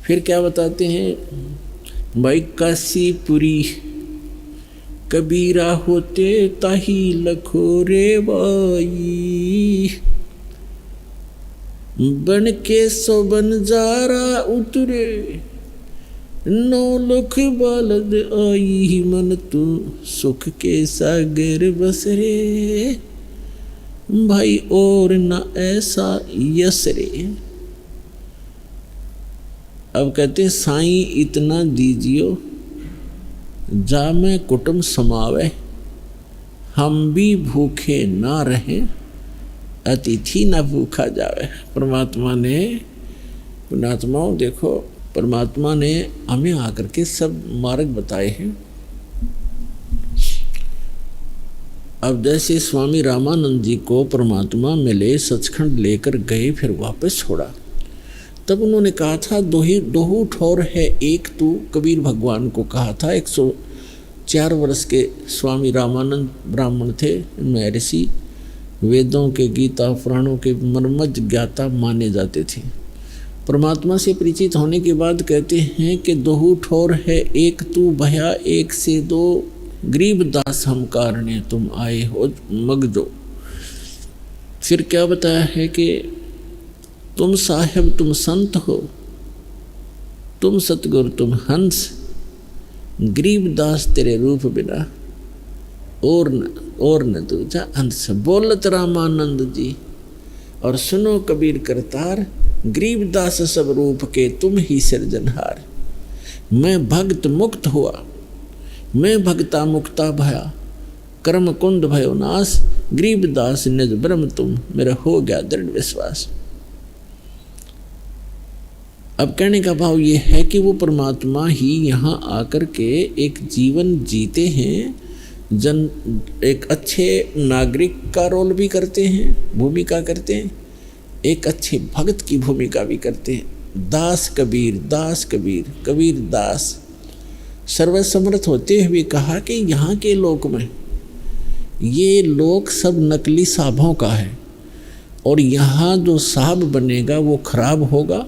फिर क्या बताते हैं भाई, काशीपुरी कबीरा होते ताही लखो रे बाई, बन के सो बंजारा उतरे, 9 लाख बालद आई, मन तू सुख के सागर बसरे, भाई और न ऐसा यसरे। अब कहते साईं इतना दीजियो, जा में कुटुंब समावे, हम भी भूखे ना रहें, अतिथि ना भूखा जावे। परमात्मा ने, पुण्यात्माओं देखो, परमात्मा ने हमें आकर के सब मार्ग बताए हैं। अब जैसे स्वामी रामानंद जी को परमात्मा मिले, सचखंड लेकर गए, फिर वापस छोड़ा, तब उन्होंने कहा था दोहू ठौर है एक तू, कबीर भगवान को कहा था। 104 वर्ष के स्वामी रामानंद ब्राह्मण थे, महर्षि, वेदों के, गीता पुराणों के मर्मज्ञ ज्ञाता माने जाते थे। परमात्मा से परिचित होने के बाद कहते हैं कि दोहू ठौर है एक तू, भया एक से 2, गरीब दास हम कारणे तुम आए हो मगजो। फिर क्या बताया है कि तुम साहेब तुम संत हो, तुम सतगुरु तुम हंस, गरीब दास तेरे रूप बिना और न दूजा हंस। बोलत रामानंद जी और सुनो कबीर करतार, गरीब दास सब रूप के तुम ही सिरजनहार। मैं भक्त मुक्त हुआ, मैं भक्ता मुक्ता भया, कर्म कुंड भयो नाश, गरीब दास निज ब्रह्म तुम, मेरा हो गया दृढ़ विश्वास। अब कहने का भाव ये है कि वो परमात्मा ही यहाँ आकर के एक जीवन जीते हैं, एक अच्छे नागरिक का रोल भी करते हैं, भूमिका करते हैं, एक अच्छे भक्त की भूमिका भी करते हैं। दास कबीर, दास कबीर, कबीर दास। सर्वसमर्थ होते हुए कहा कि यहाँ के लोक में ये लोक सब नकली साहबों का है, और यहाँ जो साहब बनेगा वो खराब होगा,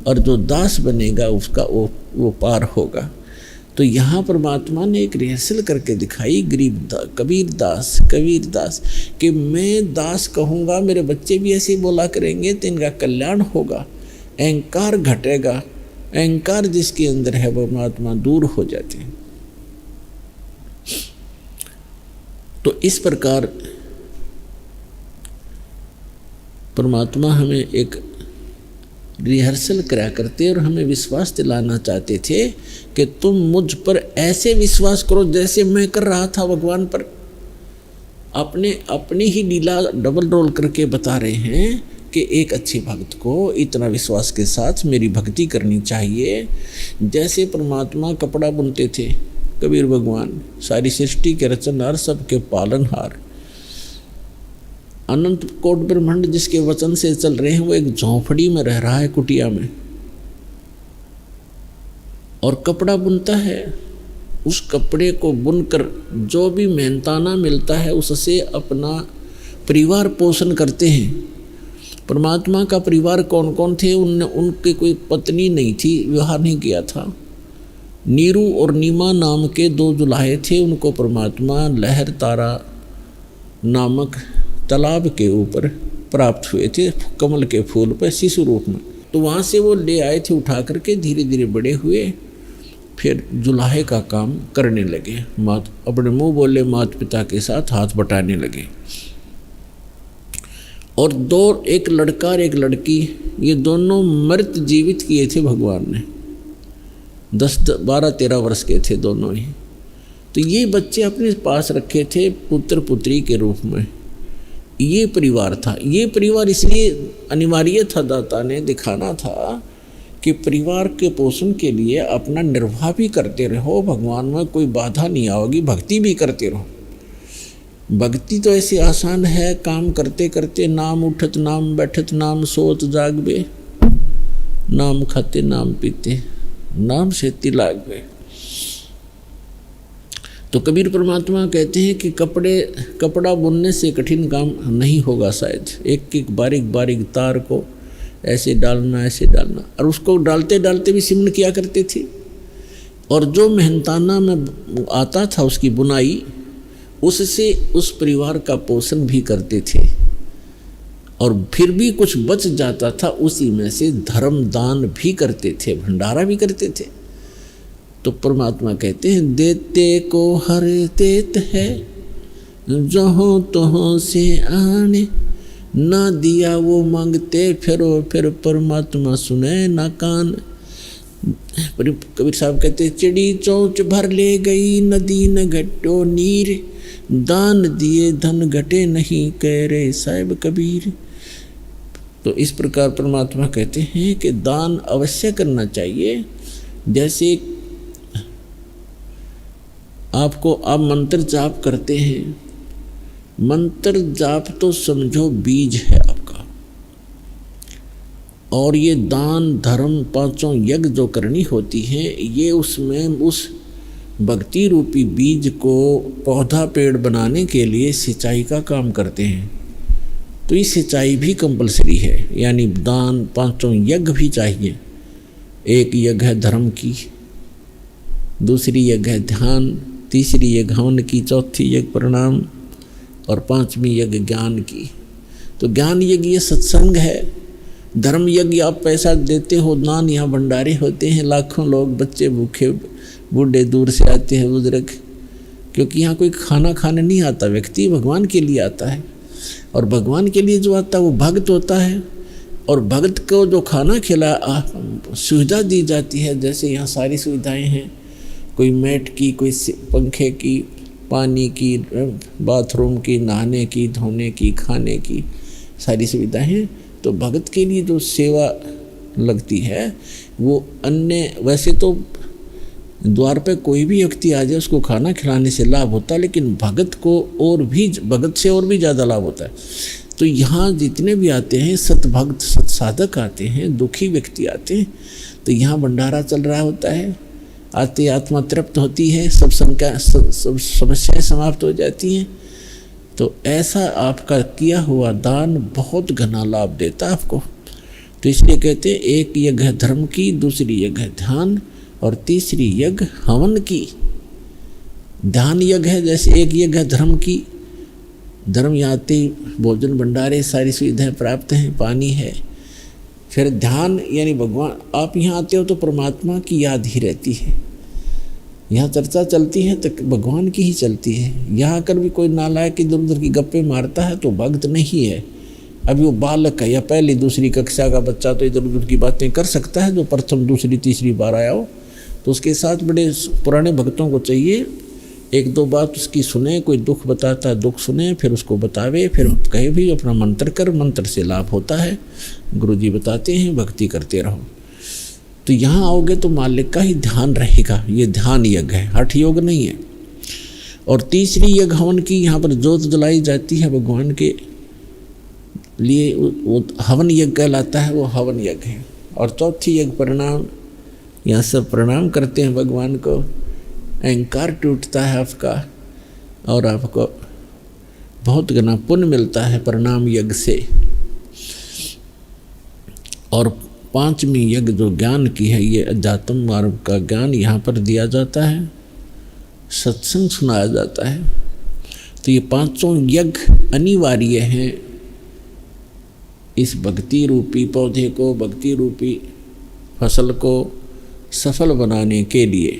और जो दास बनेगा उसका वो पार होगा। तो यहाँ परमात्मा ने एक रिहर्सल करके दिखाई, कबीर दास कि मैं दास कहूँगा, मेरे बच्चे भी ऐसे बोला करेंगे तो इनका कल्याण होगा, अहंकार घटेगा, अहंकार जिसके अंदर है वो परमात्मा दूर हो जाते हैं। तो इस प्रकार परमात्मा हमें एक रिहर्सल करा करते और हमें विश्वास दिलाना चाहते थे कि तुम मुझ पर ऐसे विश्वास करो जैसे मैं कर रहा था भगवान पर। अपनी ही लीला डबल रोल करके बता रहे हैं कि एक अच्छे भक्त को इतना विश्वास के साथ मेरी भक्ति करनी चाहिए। जैसे परमात्मा कपड़ा बुनते थे, कबीर भगवान सारी सृष्टि के रचनहार, सबके पालनहार, अनंत कोट ब्रह्मांड जिसके वचन से चल रहे हैं, वो एक झोंपड़ी में रह रहा है, कुटिया में, और कपड़ा बुनता है। उस कपड़े को बुनकर जो भी मेहनताना मिलता है उससे अपना परिवार पोषण करते हैं। परमात्मा का परिवार कौन कौन थे? उनके कोई पत्नी नहीं थी, विवाह नहीं किया था। नीरू और नीमा नाम के 2 दुल्हे थे, उनको परमात्मा लहर तारा नामक तालाब के ऊपर प्राप्त हुए थे, कमल के फूल पर शिशु रूप में। तो वहाँ से वो ले आए थे उठा करके, धीरे धीरे बड़े हुए, फिर जुलाहे का काम करने लगे। अपने मुंह बोले माता पिता के साथ हाथ बटाने लगे। और 2, एक लड़का और एक लड़की, ये दोनों मृत जीवित किए थे भगवान ने। 10, 12, 13 वर्ष के थे दोनों ही। तो ये बच्चे अपने पास रखे थे पुत्र पुत्री के रूप में। ये परिवार था। ये परिवार इसलिए अनिवार्य था, दाता ने दिखाना था कि परिवार के पोषण के लिए अपना निर्वाह भी करते रहो, भगवान में कोई बाधा नहीं आओगी, भक्ति भी करते रहो। भक्ति तो ऐसी आसान है, काम करते करते नाम उठत नाम बैठत नाम सोत जागबे, नाम खाते नाम पीते नाम से तिलागबे। तो कबीर परमात्मा कहते हैं कि कपड़ा बुनने से कठिन काम नहीं होगा शायद। एक एक बारीक बारीक तार को ऐसे डालना ऐसे डालना, और उसको डालते डालते भी सिमन किया करते थे। और जो मेहनताना में आता था उसकी बुनाई, उससे उस परिवार का पोषण भी करते थे। और फिर भी कुछ बच जाता था, उसी में से धर्म दान भी करते थे, भंडारा भी करते थे। तो परमात्मा कहते हैं देते को हर देत है, जहाँ तहाँ से आने, ना दिया वो मांगते फिरो, फिर परमात्मा सुने ना कान। कबीर साहब कहते चिड़ी चोंच भर ले गई, नदी न घटो नीर, दान दिए धन घटे नहीं, कह रे साहिब कबीर। तो इस प्रकार परमात्मा कहते हैं कि दान अवश्य करना चाहिए। जैसे आपको आप मंत्र जाप करते हैं, मंत्र जाप तो समझो बीज है आपका, और ये दान धर्म पांचों यज्ञ जो करनी होती हैं, ये उसमें उस भक्ति रूपी बीज को पौधा पेड़ बनाने के लिए सिंचाई का काम करते हैं। तो ये सिंचाई भी कंपलसरी है, यानी दान पांचों यज्ञ भी चाहिए। एक यज्ञ है धर्म की, दूसरी यज्ञ है ध्यान, तीसरी यज्ञ हवन की, चौथी यज्ञ प्रणाम, और पांचवी यज्ञ ज्ञान की। तो ज्ञान यज्ञ ये सत्संग है। धर्म यज्ञ आप पैसा देते हो, दान यहाँ भंडारे होते हैं, लाखों लोग बच्चे भूखे बूढ़े दूर से आते हैं बुजुर्ग, क्योंकि यहाँ कोई खाना खाने नहीं आता, व्यक्ति भगवान के लिए आता है। और भगवान के लिए जो आता है वो भक्त होता है, और भक्त को जो खाना खिला सुविधा दी जाती है, जैसे यहाँ सारी सुविधाएं हैं, कोई मैट की, कोई पंखे की, पानी की, बाथरूम की, नहाने की, धोने की, खाने की सारी सुविधाएं हैं। तो भगत के लिए जो सेवा लगती है वो अन्य, वैसे तो द्वार पे कोई भी व्यक्ति आ जाए उसको खाना खिलाने से लाभ होता है, लेकिन भगत को और भी, भगत से और भी ज़्यादा लाभ होता है। तो यहाँ जितने भी आते हैं सतभक्त सत्साधक आते हैं, दुखी व्यक्ति आते हैं, तो यहाँ भंडारा चल रहा होता है, आते आत्मा तृप्त होती है, सब समस्याएं समाप्त हो जाती हैं। तो ऐसा आपका किया हुआ दान बहुत घना लाभ देता है आपको। तो इसलिए कहते हैं एक यज्ञ है धर्म की, दूसरी यज्ञ है ध्यान, और तीसरी यज्ञ हवन की। ध्यान यज्ञ है, जैसे एक यज्ञ है धर्म की, धर्म यहाँ आते भोजन भंडारे सारी सुविधाएं प्राप्त हैं, पानी है। फिर ध्यान यानी भगवान, आप यहाँ आते हो तो परमात्मा की याद ही रहती है, यहाँ चर्चा चलती है तो भगवान की ही चलती है। यहाँ आकर भी कोई नालायक इधर उधर की गप्पे मारता है तो भक्त नहीं है, अभी वो बालक है या पहली दूसरी कक्षा का बच्चा, तो इधर उधर की बातें कर सकता है। जो प्रथम दूसरी तीसरी बार आया हो तो उसके साथ बड़े पुराने भक्तों को चाहिए, एक दो बात उसकी सुने, कोई दुख बताता है दुख सुने, फिर उसको बतावे, फिर कहे भी अपना मंत्र कर, मंत्र से लाभ होता है, गुरुजी बताते हैं, भक्ति करते रहो। तो यहाँ आओगे तो मालिक का ही ध्यान रहेगा। ये ध्यान यज्ञ है, हठ योग नहीं है। और तीसरी यज्ञ हवन की, यहाँ पर जोत जलाई जाती है भगवान के लिए, वो हवन यज्ञ कहलाता है, वो हवन यज्ञ है। और चौथी यज्ञ प्रणाम, यहाँ सब प्रणाम करते हैं भगवान को, अहंकार टूटता है आपका, और आपको बहुत घना पुण्य मिलता है प्रणाम यज्ञ से। और पांचवी यज्ञ जो ज्ञान की है, ये अध्यात्म मार्ग का ज्ञान यहाँ पर दिया जाता है, सत्संग सुनाया जाता है। तो ये पांचों यज्ञ अनिवार्य हैं इस भक्ति रूपी पौधे को, भक्ति रूपी फसल को सफल बनाने के लिए।